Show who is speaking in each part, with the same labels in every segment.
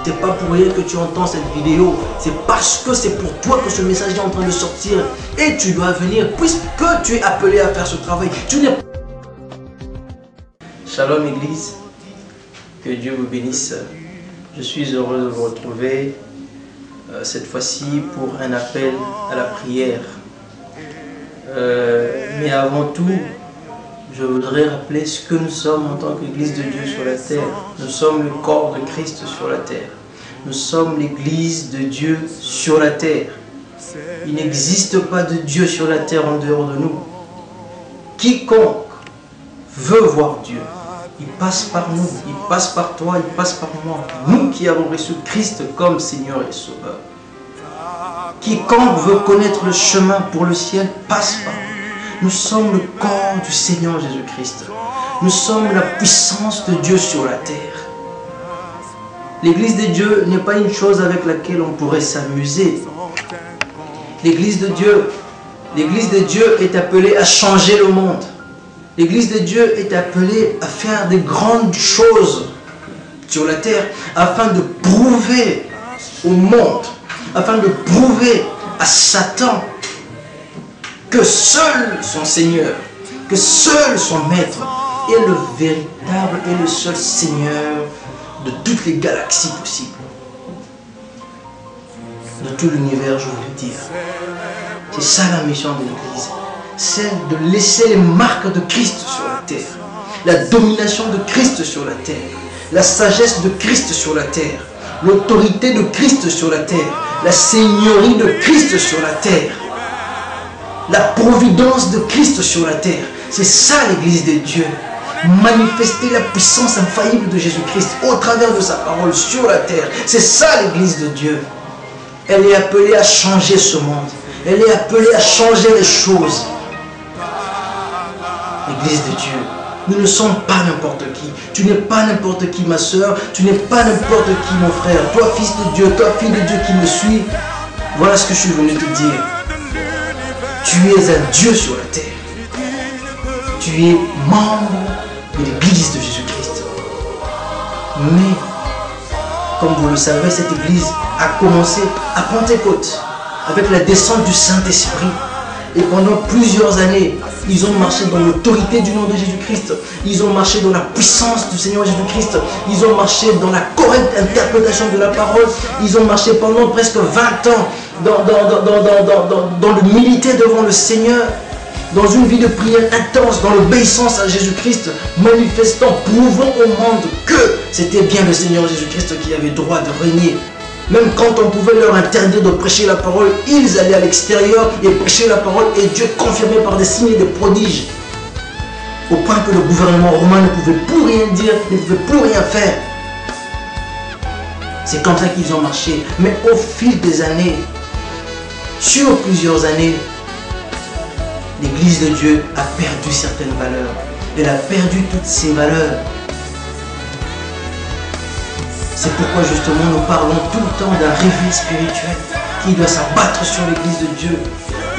Speaker 1: C'est pas pour rien que tu entends cette vidéo. C'est parce que c'est pour toi que ce message est en train de sortir. Et tu dois venir puisque tu es appelé à faire ce travail. Shalom Église. Que Dieu vous bénisse. Je suis heureux de vous retrouver cette fois-ci pour un appel à la prière. Mais avant tout, je voudrais rappeler ce que nous sommes en tant qu'Église de Dieu sur la terre. Nous sommes le corps de Christ sur la terre. Nous sommes l'Église de Dieu sur la terre. Il n'existe pas de Dieu sur la terre en dehors de nous. Quiconque veut voir Dieu, il passe par nous, il passe par toi, il passe par moi. Nous qui avons reçu Christ comme Seigneur et Sauveur. Quiconque veut connaître le chemin pour le ciel passe par nous. Nous sommes le corps du Seigneur Jésus-Christ. Nous sommes la puissance de Dieu sur la terre. L'Église de Dieu n'est pas une chose avec laquelle on pourrait s'amuser. L'Église de Dieu est appelée à changer le monde. L'Église de Dieu est appelée à faire des grandes choses sur la terre afin de prouver au monde, afin de prouver à Satan que seul son Seigneur, que seul son Maître est le véritable et le seul Seigneur de toutes les galaxies possibles. De tout l'univers, je veux dire. C'est ça la mission de l'Église. Celle de laisser les marques de Christ sur la terre. La domination de Christ sur la terre. La sagesse de Christ sur la terre. L'autorité de Christ sur la terre. La seigneurie de Christ sur la terre. La providence de Christ sur la terre. C'est ça l'Église de Dieu. Manifester la puissance infaillible de Jésus-Christ au travers de sa parole sur la terre. C'est ça l'Église de Dieu. Elle est appelée à changer ce monde. Elle est appelée à changer les choses. L'Église de Dieu. Nous ne sommes pas n'importe qui. Tu n'es pas n'importe qui, ma soeur. Tu n'es pas n'importe qui, mon frère. Toi, fils de Dieu, toi, fille de Dieu qui me suis. Voilà ce que je suis venu te dire. Tu es un Dieu sur la terre. Tu es membre de l'Église de Jésus-Christ. Mais, comme vous le savez, cette Église a commencé à Pentecôte avec la descente du Saint-Esprit. Et pendant plusieurs années, ils ont marché dans l'autorité du nom de Jésus-Christ. Ils ont marché dans la puissance du Seigneur Jésus-Christ. Ils ont marché dans la correcte interprétation de la parole. Ils ont marché pendant presque 20 ans dans l'humilité devant le Seigneur. Dans une vie de prière intense, dans l'obéissance à Jésus-Christ, manifestant, prouvant au monde que c'était bien le Seigneur Jésus-Christ qui avait droit de régner. Même quand on pouvait leur interdire de prêcher la parole, ils allaient à l'extérieur et prêchaient la parole et Dieu confirmait par des signes et des prodiges. Au point que le gouvernement romain ne pouvait plus rien dire, ne pouvait plus rien faire. C'est comme ça qu'ils ont marché. Mais au fil des années, sur plusieurs années, l'Église de Dieu a perdu certaines valeurs. Elle a perdu toutes ses valeurs. C'est pourquoi justement nous parlons tout le temps d'un réveil spirituel qui doit s'abattre sur l'Église de Dieu.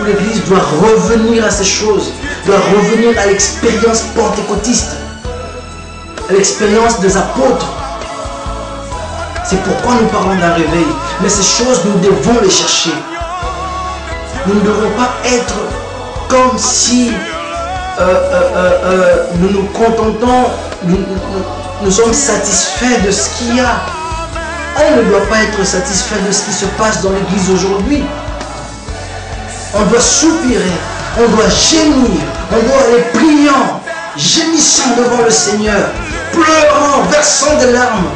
Speaker 1: Où l'Église doit revenir à ces choses, doit revenir à l'expérience pentecôtiste, à l'expérience des apôtres. C'est pourquoi nous parlons d'un réveil. Mais ces choses, nous devons les chercher. Nous ne devons pas être comme si nous nous contentons, nous sommes satisfaits de ce qu'il y a. On ne doit pas être satisfait de ce qui se passe dans l'Église aujourd'hui. On doit soupirer, on doit gémir, on doit aller priant, gémissant devant le Seigneur, pleurant, versant des larmes,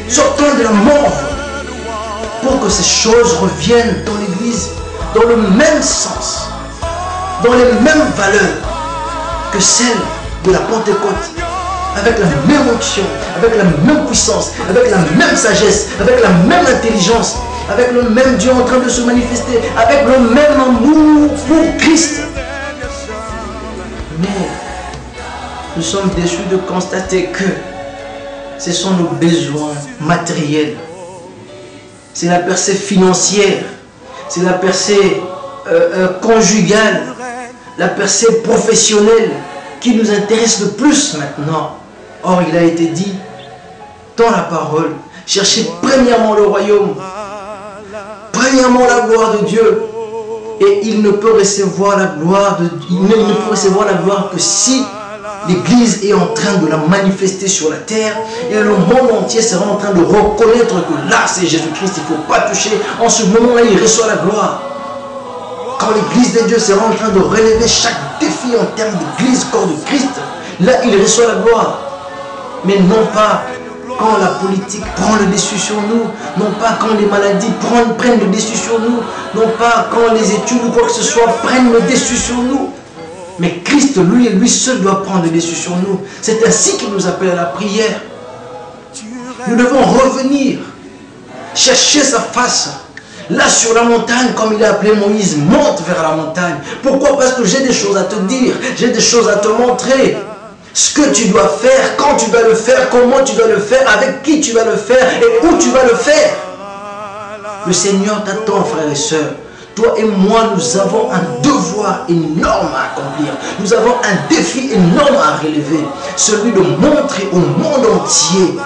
Speaker 1: sortant de la mort, pour que ces choses reviennent dans l'Église dans le même sens, dans les mêmes valeurs que celles de la Pentecôte, avec la même onction, avec la même puissance, avec la même sagesse, avec la même intelligence, avec le même Dieu en train de se manifester, avec le même amour pour Christ. Mais nous sommes déçus de constater que ce sont nos besoins matériels, c'est la percée financière, c'est la percée conjugale, la percée professionnelle qui nous intéresse le plus maintenant. Or, il a été dit dans la parole Cherchez premièrement le royaume, premièrement la gloire de Dieu. Et il ne peut recevoir la gloire que si l'Église est en train de la manifester sur la terre et le monde entier sera en train de reconnaître que là c'est Jésus-Christ, il ne faut pas toucher. En ce moment-là, il reçoit la gloire. Quand l'Église de Dieu sera en train de relever chaque défi en termes d'Église, corps de Christ, là il reçoit la gloire. Mais non pas quand la politique prend le dessus sur nous, non pas quand les maladies prennent le dessus sur nous, non pas quand les études ou quoi que ce soit prennent le dessus sur nous. Mais Christ, lui et lui seul doit prendre le dessus sur nous. C'est ainsi qu'il nous appelle à la prière. Nous devons revenir, chercher sa face. Là sur la montagne, comme il a appelé Moïse, monte vers la montagne. Pourquoi? Parce que j'ai des choses à te dire, j'ai des choses à te montrer. Ce que tu dois faire, quand tu dois le faire, comment tu dois le faire, avec qui tu vas le faire et où tu vas le faire. Le Seigneur t'attend, frères et sœurs. Toi et moi, nous avons un devoir énorme à accomplir. Nous avons un défi énorme à relever. Celui de montrer au monde entier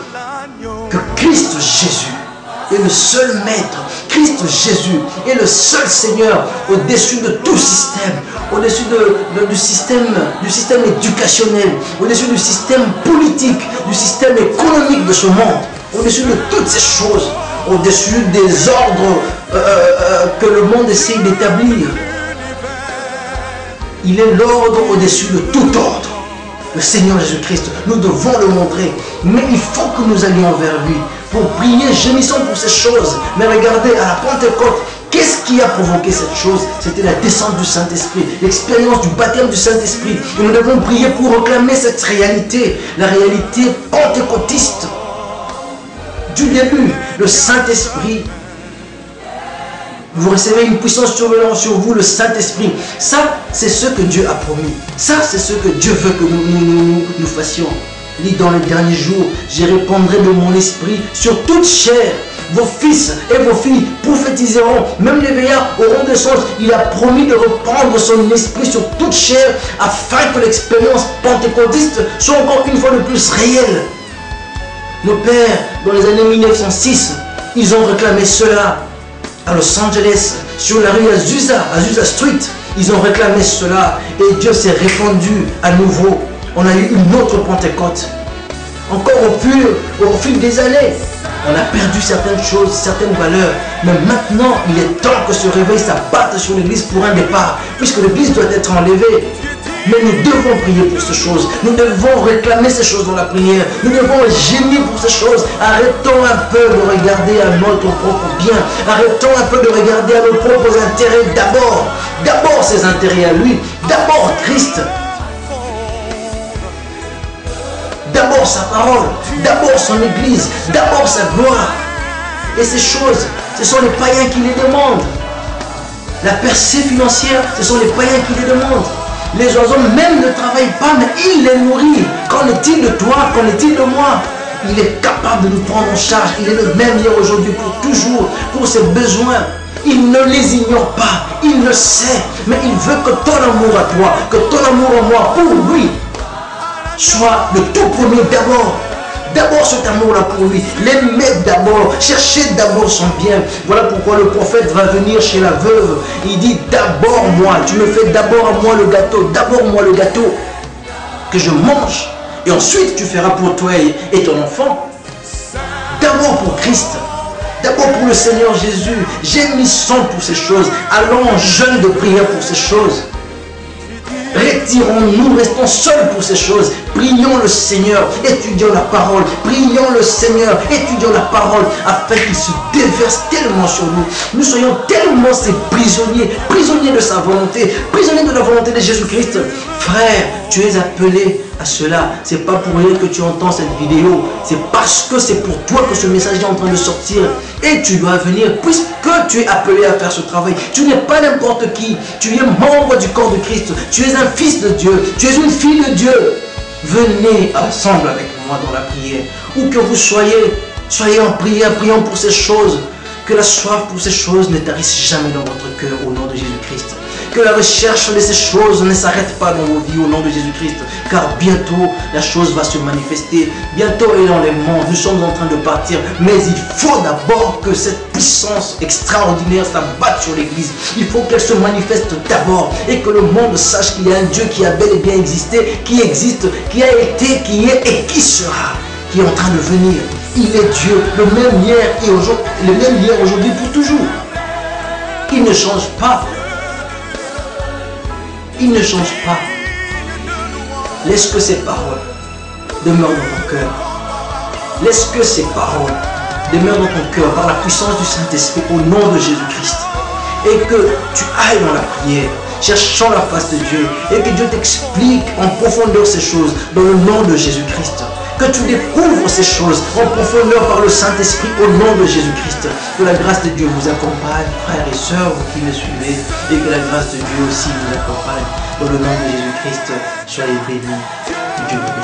Speaker 1: que Christ Jésus est le seul maître. Christ Jésus est le seul Seigneur au-dessus de tout système, au-dessus du système éducationnel, au-dessus du système politique, du système économique de ce monde, au-dessus de toutes ces choses, au-dessus des ordres que le monde essaye d'établir. Il est l'ordre au-dessus de tout ordre. Le Seigneur Jésus-Christ, nous devons le montrer, mais il faut que nous allions vers lui pour prier, gémissons pour ces choses. Mais regardez, à la Pentecôte, qu'est-ce qui a provoqué cette chose? C'était la descente du Saint-Esprit, l'expérience du baptême du Saint-Esprit. Et nous devons prier pour réclamer cette réalité, la réalité pentecôtiste du début. Le Saint-Esprit, vous recevez une puissance survenant sur vous, le Saint-Esprit. Ça, c'est ce que Dieu a promis. Ça, c'est ce que Dieu veut que nous fassions. Il dit dans les derniers jours, je répandrai de mon esprit sur toute chair. Vos fils et vos filles prophétiseront, même les veillards auront des songes. Il a promis de reprendre son esprit sur toute chair afin que l'expérience pentecôtiste soit encore une fois de plus réelle. Nos pères, dans les années 1906, ils ont réclamé cela à Los Angeles, sur la rue Azusa Street. Ils ont réclamé cela et Dieu s'est répandu à nouveau. On a eu une autre Pentecôte. Encore au fil des années, on a perdu certaines choses, certaines valeurs. Mais maintenant, il est temps que ce réveil s'abatte sur l'Église pour un départ, puisque l'Église doit être enlevée. Mais nous devons prier pour ces choses. Nous devons réclamer ces choses dans la prière. Nous devons gémir pour ces choses. Arrêtons un peu de regarder à notre propre bien. Arrêtons un peu de regarder à nos propres intérêts d'abord. D'abord ses intérêts à lui. D'abord Christ. D'abord sa parole, d'abord son église, d'abord sa gloire. Et ces choses, ce sont les païens qui les demandent. La percée financière, ce sont les païens qui les demandent. Les oiseaux même ne travaillent pas, mais il les nourrit. Qu'en est-il de toi? Qu'en est-il de moi? Il est capable de nous prendre en charge. Il est le même hier, aujourd'hui, pour toujours, pour ses besoins. Il ne les ignore pas, il le sait, mais il veut que ton amour à toi, que ton amour à moi, pour lui, soit le tout premier d'abord. D'abord cet amour-là pour lui. L'aimer d'abord. Chercher d'abord son bien. Voilà pourquoi le prophète va venir chez la veuve. Il dit d'abord moi. Tu me fais d'abord à moi le gâteau. D'abord moi le gâteau. Que je mange. Et ensuite tu feras pour toi et ton enfant. D'abord pour Christ. D'abord pour le Seigneur Jésus. Gémissons pour ces choses. Allons en jeûne de prière pour ces choses. Retirons-nous, restons seuls pour ces choses. Prions le Seigneur, étudions la parole. Prions le Seigneur, étudions la parole, afin qu'il se déverse tellement sur nous. Nous soyons tellement ces prisonniers, prisonniers de sa volonté, prisonniers de la volonté de Jésus-Christ. Frère, tu es appelé à cela. C'est pas pour rien que tu entends cette vidéo. C'est parce que c'est pour toi que ce message est en train de sortir. Et tu dois venir, puisque tu es appelé à faire ce travail. Tu n'es pas n'importe qui. Tu es membre du corps de Christ. Tu es un fils de Dieu. Tu es une fille de Dieu. Venez ensemble avec moi dans la prière. Où que vous soyez, soyez en prière, prions pour ces choses. Que la soif pour ces choses ne tarisse jamais dans votre cœur au nom de Jésus-Christ. Que la recherche de ces choses ne s'arrête pas dans vos vies au nom de Jésus-Christ. Car bientôt, la chose va se manifester. Bientôt est l'enlèvement. Nous sommes en train de partir. Mais il faut d'abord que cette puissance extraordinaire s'abatte sur l'Église. Il faut qu'elle se manifeste d'abord. Et que le monde sache qu'il y a un Dieu qui a bel et bien existé, qui existe, qui a été, qui est et qui sera. Qui est en train de venir. Il est Dieu, le même hier et aujourd'hui, le même hier, aujourd'hui pour toujours. Il ne change pas. Il ne change pas. Laisse que ces paroles demeurent dans ton cœur. Laisse que ces paroles demeurent dans ton cœur par la puissance du Saint-Esprit au nom de Jésus-Christ. Et que tu ailles dans la prière, cherchant la face de Dieu, et que Dieu t'explique en profondeur ces choses dans le nom de Jésus-Christ. Que tu découvres ces choses en profondeur par le Saint-Esprit au nom de Jésus-Christ. Que la grâce de Dieu vous accompagne, frères et sœurs, vous qui me suivez, et que la grâce de Dieu aussi vous accompagne. Dans le nom de Jésus-Christ, soyez bénis. Dieu vous